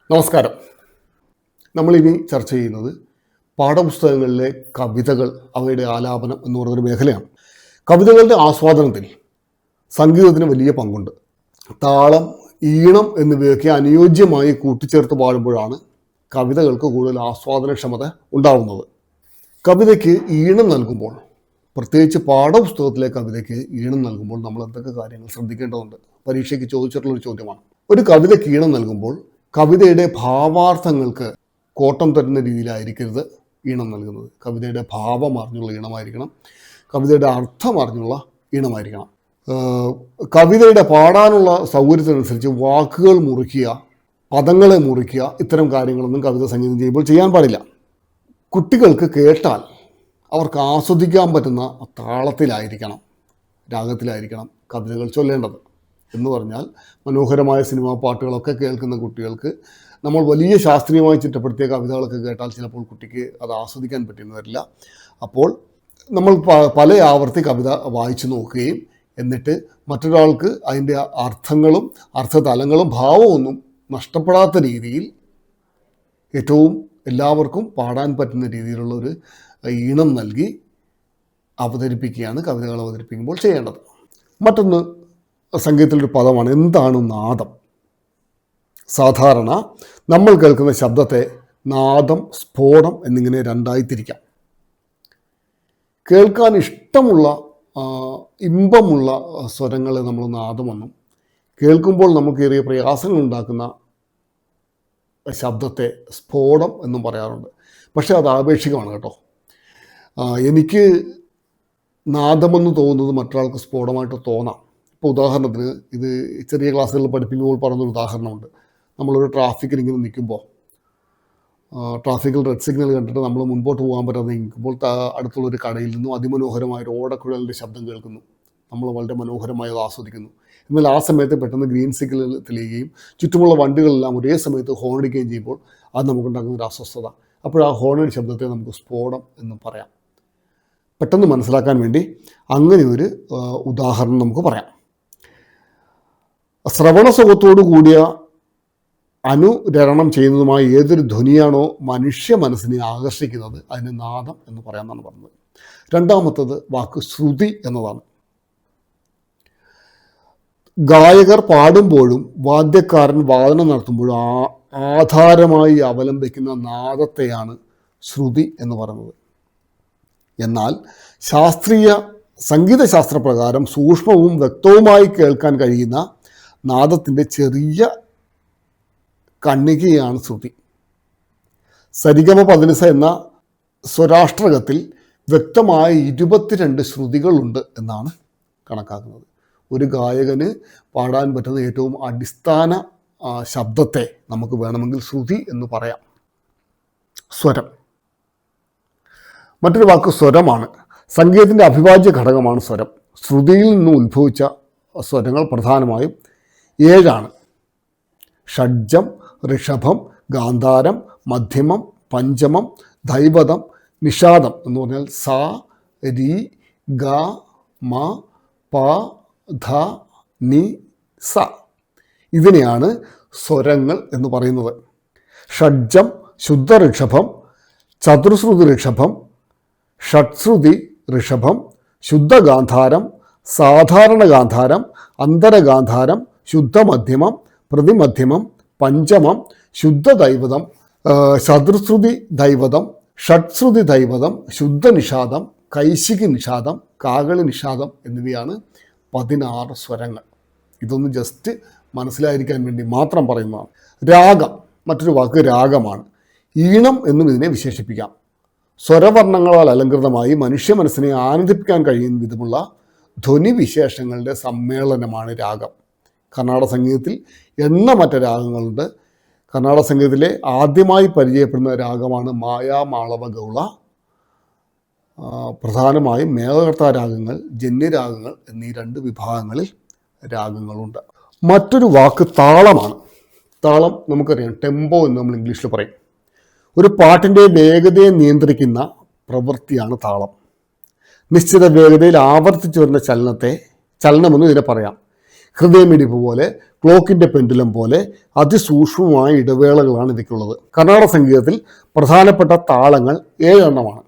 നമസ്കാരം. നമ്മളിനി ചർച്ച ചെയ്യുന്നത് പാഠപുസ്തകങ്ങളിലെ കവിതകൾ, അവയുടെ ആലാപനം എന്ന് പറയുന്നൊരു മേഖലയാണ്. കവിതകളുടെ ആസ്വാദനത്തിൽ സംഗീതത്തിന് വലിയ പങ്കുണ്ട്. താളം, ഈണം എന്നിവയൊക്കെ അനുയോജ്യമായി കൂട്ടിച്ചേർത്ത് പാടുമ്പോഴാണ് കവിതകൾക്ക് കൂടുതൽ ആസ്വാദനക്ഷമത ഉണ്ടാവുന്നത്. കവിതയ്ക്ക് ഈണം നൽകുമ്പോൾ, പ്രത്യേകിച്ച് പാഠപുസ്തകത്തിലെ കവിതയ്ക്ക് ഈണം നൽകുമ്പോൾ നമ്മൾ എന്തൊക്കെ കാര്യങ്ങൾ ശ്രദ്ധിക്കേണ്ടതുണ്ട്? പരീക്ഷയ്ക്ക് ചോദിച്ചിട്ടുള്ളൊരു ചോദ്യമാണ്. ഒരു കവിതയ്ക്ക് ഈണം നൽകുമ്പോൾ കവിതയുടെ ഭാവാർത്ഥങ്ങൾക്ക് കോട്ടം തരുന്ന രീതിയിലായിരിക്കരുത് ഈണം നൽകുന്നത്. കവിതയുടെ ഭാവം അറിഞ്ഞുള്ള ഈണമായിരിക്കണം, കവിതയുടെ അർത്ഥം അറിഞ്ഞുള്ള ഈണമായിരിക്കണം. കവിതയുടെ പാടാനുള്ള സൗകര്യത്തിനനുസരിച്ച് വാക്കുകൾ മുറിക്കുക, പദങ്ങളെ മുറിക്കുക, ഇത്തരം കാര്യങ്ങളൊന്നും കവിത സംഗീതം ചെയ്യുമ്പോൾ ചെയ്യാൻ പാടില്ല. കുട്ടികൾക്ക് കേട്ടാൽ അവർക്ക് ആസ്വദിക്കാൻ പറ്റുന്ന താളത്തിലായിരിക്കണം, രാഗത്തിലായിരിക്കണം കവിതകൾ ചൊല്ലേണ്ടത്. എന്ന് പറഞ്ഞാൽ മനോഹരമായ സിനിമാ പാട്ടുകളൊക്കെ കേൾക്കുന്ന കുട്ടികൾക്ക് നമ്മൾ വലിയ ശാസ്ത്രീയമായി ചിട്ടപ്പെടുത്തിയ കവിതകളൊക്കെ കേട്ടാൽ ചിലപ്പോൾ കുട്ടിക്ക് അത് ആസ്വദിക്കാൻ പറ്റുന്നു വരില്ല. അപ്പോൾ നമ്മൾ പല ആവർത്തി കവിത വായിച്ചു നോക്കുകയും എന്നിട്ട് മറ്റൊരാൾക്ക് അതിൻ്റെ അർത്ഥങ്ങളും അർത്ഥതലങ്ങളും ഭാവമൊന്നും നഷ്ടപ്പെടാത്ത രീതിയിൽ ഏറ്റവും എല്ലാവർക്കും പാടാൻ പറ്റുന്ന രീതിയിലുള്ളൊരു ഈണം നൽകി അവതരിപ്പിക്കുകയാണ് കവിതകൾ അവതരിപ്പിക്കുമ്പോൾ ചെയ്യേണ്ടത്. മറ്റൊന്ന് സംഗീതത്തിലൊരു പദമാണ്. എന്താണ് നാദം? സാധാരണ നമ്മൾ കേൾക്കുന്ന ശബ്ദത്തെ നാദം, സ്ഫോടം എന്നിങ്ങനെ രണ്ടായി തിരിക്കാം. കേൾക്കാൻ ഇഷ്ടമുള്ള ഇമ്പമുള്ള സ്വരങ്ങളെ നമ്മൾ നാദമെന്നും, കേൾക്കുമ്പോൾ നമുക്കേറിയ പ്രയാസങ്ങൾ ഉണ്ടാക്കുന്ന ശബ്ദത്തെ സ്ഫോടം എന്നും പറയാറുണ്ട്. പക്ഷേ അത് ആപേക്ഷികമാണ് കേട്ടോ. എനിക്ക് നാദമെന്ന് തോന്നുന്നത് മറ്റൊരാൾക്ക് സ്ഫോടമായിട്ട് തോന്നാം. ഇപ്പോൾ ഉദാഹരണത്തിന്, ഇത് ചെറിയ ക്ലാസ്സുകളിൽ പഠിപ്പിക്കുമ്പോൾ പറഞ്ഞൊരു ഉദാഹരണമുണ്ട്. നമ്മളൊരു ട്രാഫിക്കിൽ ഇങ്ങനെ നിൽക്കുമ്പോൾ, ട്രാഫിക്കിൽ റെഡ് സിഗ്നൽ കണ്ടിട്ട് നമ്മൾ മുൻപോട്ട് പോകാൻ പറ്റാതെ നിൽക്കുമ്പോൾ അടുത്തുള്ളൊരു കടയിൽ നിന്നും അതിമനോഹരമായ ഓടക്കുഴലിൻ്റെ ശബ്ദം കേൾക്കുന്നു. നമ്മൾ വളരെ മനോഹരമായി അത് ആസ്വദിക്കുന്നു. എന്നാൽ ആ സമയത്ത് പെട്ടെന്ന് ഗ്രീൻ സിഗ്നൽ തെളിയുകയും ചുറ്റുമുള്ള വണ്ടികളെല്ലാം ഒരേ സമയത്ത് ഹോൺ അടിക്കുകയും ചെയ്യുമ്പോൾ അത് നമുക്കുണ്ടാകുന്ന ഒരു അസ്വസ്ഥത. അപ്പോൾ ആ ഹോണിൻ്റെ ശബ്ദത്തെ നമുക്ക് സ്ഫോടം എന്ന് പറയാം. പെട്ടെന്ന് മനസ്സിലാക്കാൻ വേണ്ടി അങ്ങനെ ഒരു ഉദാഹരണം നമുക്ക് പറയാം. ശ്രവണസുഖത്തോടു കൂടിയ അനുരണനം ചെയ്യുന്നതുമായ ഏതൊരു ധ്വനിയാണോ മനുഷ്യ മനസ്സിനെ ആകർഷിക്കുന്നത് അതിന് നാദം എന്ന് പറയാമെന്നാണ് പറഞ്ഞത്. രണ്ടാമത്തത് വാക്ക് ശ്രുതി എന്നതാണ്. ഗായകർ പാടുമ്പോഴും വാദ്യക്കാരൻ വാദനം നടത്തുമ്പോഴും ആധാരമായി അവലംബിക്കുന്ന നാദത്തെയാണ് ശ്രുതി എന്ന് പറയുന്നത്. എന്നാൽ സംഗീതശാസ്ത്രപ്രകാരം സൂക്ഷ്മവും വ്യക്തവുമായി കേൾക്കാൻ കഴിയുന്ന നാദത്തിൻ്റെ ചെറിയ കണ്ണികയാണ് ശ്രുതി. സരിഗമ പദനിസ എന്ന സ്വരാഷ്ട്രകത്തിൽ വ്യക്തമായ 22 ശ്രുതികളുണ്ട് എന്നാണ് കണക്കാക്കുന്നത്. ഒരു ഗായകന് പാടാൻ പറ്റുന്ന ഏറ്റവും അടിസ്ഥാന ശബ്ദത്തെ നമുക്ക് വേണമെങ്കിൽ ശ്രുതി എന്ന് പറയാം. സ്വരം. മറ്റൊരു വാക്ക് സ്വരമാണ്. സംഗീതത്തിൻ്റെ അവിഭാജ്യ ഘടകമാണ് സ്വരം. ശ്രുതിയിൽ നിന്ന് ഉത്ഭവിച്ച സ്വരങ്ങൾ പ്രധാനമായും 7 ഷഡ്ജം, ഋഷഭം, ഗാന്ധാരം, മധ്യമം, പഞ്ചമം, ധൈവതം, നിഷാദം എന്ന് പറഞ്ഞാൽ സ, രി, ഗ, മ, പ, ധ, നി, സ. ഇതിനെയാണ് സ്വരങ്ങൾ എന്ന് പറയുന്നത്. ഷഡ്ജം ശുദ്ധ ഋഷഭം, ചതുർശ്രുതി ഋഷഭം, ഷഡ്ശ്രുതി ഋഷഭം, ശുദ്ധ ഗാന്ധാരം, സാധാരണ ഗാന്ധാരം, അന്തരഗാന്ധാരം, ശുദ്ധമധ്യമം, പ്രതിമധ്യമം, പഞ്ചമം, ശുദ്ധ ദൈവതം, ചതുർശ്രുതി ദൈവതം, ഷഡ്ശ്രുതി ദൈവതം, ശുദ്ധ നിഷാദം, കൈശികി നിഷാദം, കാകളി നിഷാദം എന്നിവയാണ് 16 സ്വരങ്ങൾ. ഇതൊന്ന് ജസ്റ്റ് മനസ്സിലായിരിക്കാൻ വേണ്ടി മാത്രം പറയുന്നതാണ്. രാഗം. മറ്റൊരു വാക്ക് രാഗമാണ്. ഈണം എന്നും ഇതിനെ വിശേഷിപ്പിക്കാം. സ്വരവർണ്ണങ്ങളാൽ അലങ്കൃതമായി മനുഷ്യ മനസ്സിനെ ആനന്ദിപ്പിക്കാൻ കഴിയുന്ന വിധമുള്ള ധ്വനിവിശേഷങ്ങളുടെ സമ്മേളനമാണ് രാഗം. കർണാടക സംഗീതത്തിൽ എണ്ണമറ്റ രാഗങ്ങളുണ്ട്. കർണാടക സംഗീതത്തിലെ ആദ്യമായി പരിചയപ്പെടുന്ന രാഗമാണ് മായാമാളവ ഗൗള. പ്രധാനമായും മേഘകർത്ത രാഗങ്ങൾ, ജന്യരാഗങ്ങൾ എന്നീ 2 വിഭാഗങ്ങളിൽ രാഗങ്ങളുണ്ട്. മറ്റൊരു വാക്ക് താളമാണ്. താളം നമുക്കറിയാം, ടെമ്പോ എന്ന് നമ്മൾ ഇംഗ്ലീഷിൽ പറയും. ഒരു പാട്ടിൻ്റെ വേഗതയെ നിയന്ത്രിക്കുന്ന പ്രവൃത്തിയാണ് താളം. നിശ്ചിത വേഗതയിൽ ആവർത്തിച്ചു വരുന്ന ചലനമെന്ന് ഇതിനെ പറയാം. ഹൃദയമിടിപ്പ് പോലെ ക്ലോക്കിൻ്റെ പെൻഡുലം പോലെ അതിസൂക്ഷ്മമായ ഇടവേളകളാണ് ഇവയ്ക്കുള്ളത്. കർണാടക സംഗീതത്തിൽ പ്രധാനപ്പെട്ട താളങ്ങൾ 7 എണ്ണമാണ്.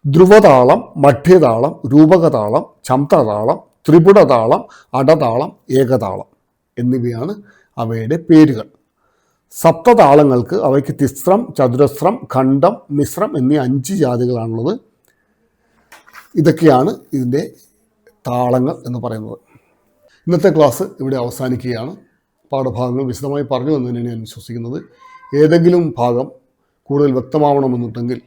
ധ്രുവതാളം, മധ്യതാളം, രൂപകതാളം, ചംതതാളം, ത്രിപുടതാളം, അടതാളം, ഏകതാളം എന്നിവയാണ് അവയുടെ പേരുകൾ. സപ്തതാളങ്ങൾക്ക് അവയ്ക്ക് തിസ്രം, ചതുരസ്രം, ഖണ്ഡം, മിശ്രം എന്നീ 5 ജാതികളാണുള്ളത്. ഇതൊക്കെയാണ് ഇതിൻ്റെ താളങ്ങൾ എന്ന് പറയുന്നത്. ഇന്നത്തെ ക്ലാസ് ഇവിടെ അവസാനിക്കുകയാണ്. പാഠഭാഗങ്ങൾ വിശദമായി പറഞ്ഞു എന്നതിനാണ് ഞാൻ വിശ്വസിക്കുന്നത്. ഏതെങ്കിലും ഭാഗം കൂടുതൽ വ്യക്തമാവണമെന്നുണ്ടെങ്കിൽ,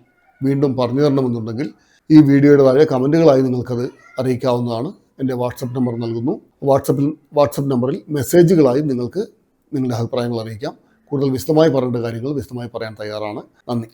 വീണ്ടും പറഞ്ഞു തരണമെന്നുണ്ടെങ്കിൽ ഈ വീഡിയോയുടെ താഴെ കമൻറ്റുകളായി നിങ്ങൾക്കത് അറിയിക്കാവുന്നതാണ്. എൻ്റെ വാട്സപ്പ് നമ്പർ നൽകുന്നു. വാട്സപ്പ് നമ്പറിൽ മെസ്സേജുകളായി നിങ്ങൾക്ക് നിങ്ങളുടെ അഭിപ്രായങ്ങൾ അറിയിക്കാം. കൂടുതൽ വിശദമായി പറയേണ്ട കാര്യങ്ങൾ വിശദമായി പറയാൻ തയ്യാറാണ്. നന്ദി.